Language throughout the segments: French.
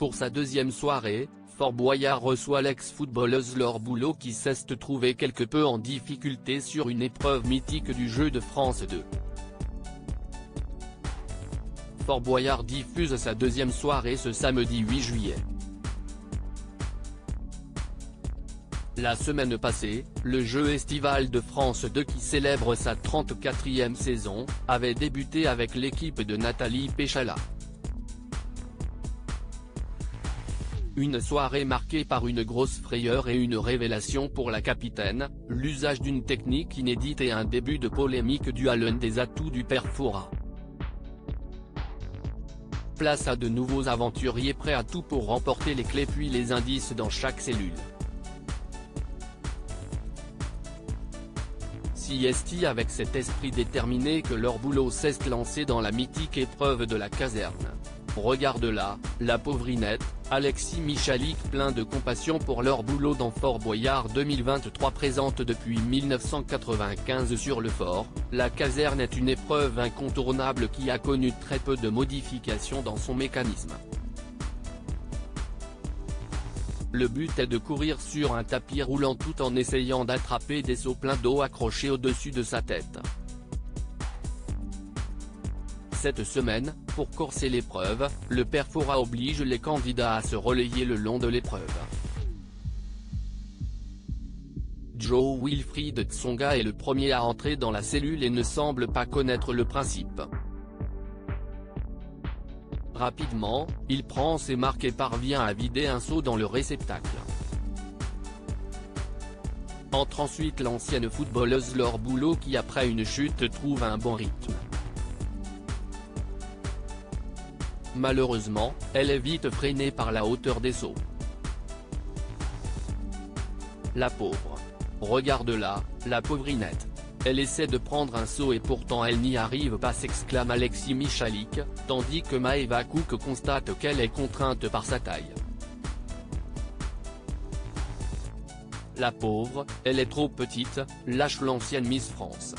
Pour sa deuxième soirée, Fort Boyard reçoit l'ex-footballeuse Laure Boulot qui s'est trouvée quelque peu en difficulté sur une épreuve mythique du jeu de France 2. Fort Boyard diffuse sa deuxième soirée ce samedi 8 juillet. La semaine passée, le jeu estival de France 2 qui célèbre sa 34e saison, avait débuté avec l'équipe de Nathalie Péchala. Une soirée marquée par une grosse frayeur et une révélation pour la capitaine, l'usage d'une technique inédite et un début de polémique dû à l'un des atouts du père Fouras. Place à de nouveaux aventuriers prêts à tout pour remporter les clés puis les indices dans chaque cellule. Si est avec cet esprit déterminé que Laure Boulot s'est lancée dans la mythique épreuve de la caserne. Regarde-la, la pauvrinette, Alexis Michalik plein de compassion pour Laure Boulot dans Fort Boyard 2023 présente depuis 1995 sur le fort, la caserne est une épreuve incontournable qui a connu très peu de modifications dans son mécanisme. Le but est de courir sur un tapis roulant tout en essayant d'attraper des seaux pleins d'eau accrochés au-dessus de sa tête. Cette semaine, pour corser l'épreuve, le père Fouras oblige les candidats à se relayer le long de l'épreuve. Joe Wilfried Tsonga est le premier à entrer dans la cellule et ne semble pas connaître le principe. Rapidement, il prend ses marques et parvient à vider un seau dans le réceptacle. Entre ensuite l'ancienne footballeuse Laure Boulot qui après une chute trouve un bon rythme. Malheureusement, elle est vite freinée par la hauteur des seaux. La pauvre. Regarde-la, la pauvrinette. Elle essaie de prendre un seau et pourtant elle n'y arrive pas s'exclame Alexis Michalik, tandis que Maëva Cook constate qu'elle est contrainte par sa taille. La pauvre, elle est trop petite, lâche l'ancienne Miss France.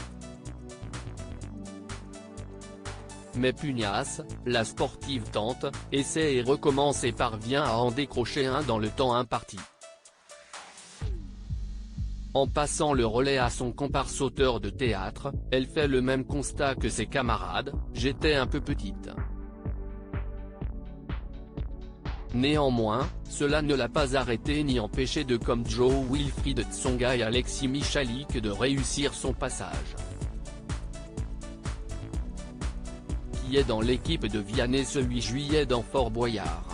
Mais pugnace, la sportive tente, essaie et recommence et parvient à en décrocher un dans le temps imparti. En passant le relais à son comparse auteur de théâtre, elle fait le même constat que ses camarades, j'étais un peu petite. Néanmoins, cela ne l'a pas arrêté ni empêché de comme Joe Wilfried Tsonga et Alexis Michalik de réussir son passage. Qui est dans l'équipe de Vianney ce 8 juillet dans Fort Boyard.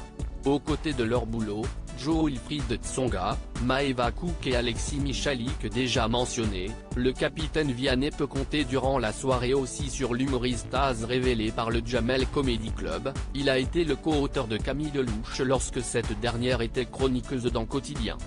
Aux côtés de Laure Boulot, Joe Wilfried Tsonga, Maëva Cook et Alexis Michalik déjà mentionnés, le capitaine Vianney peut compter durant la soirée aussi sur l'humoriste Az révélé par le Jamel Comedy Club, il a été le co-auteur de Camille Lelouch lorsque cette dernière était chroniqueuse dans Quotidien.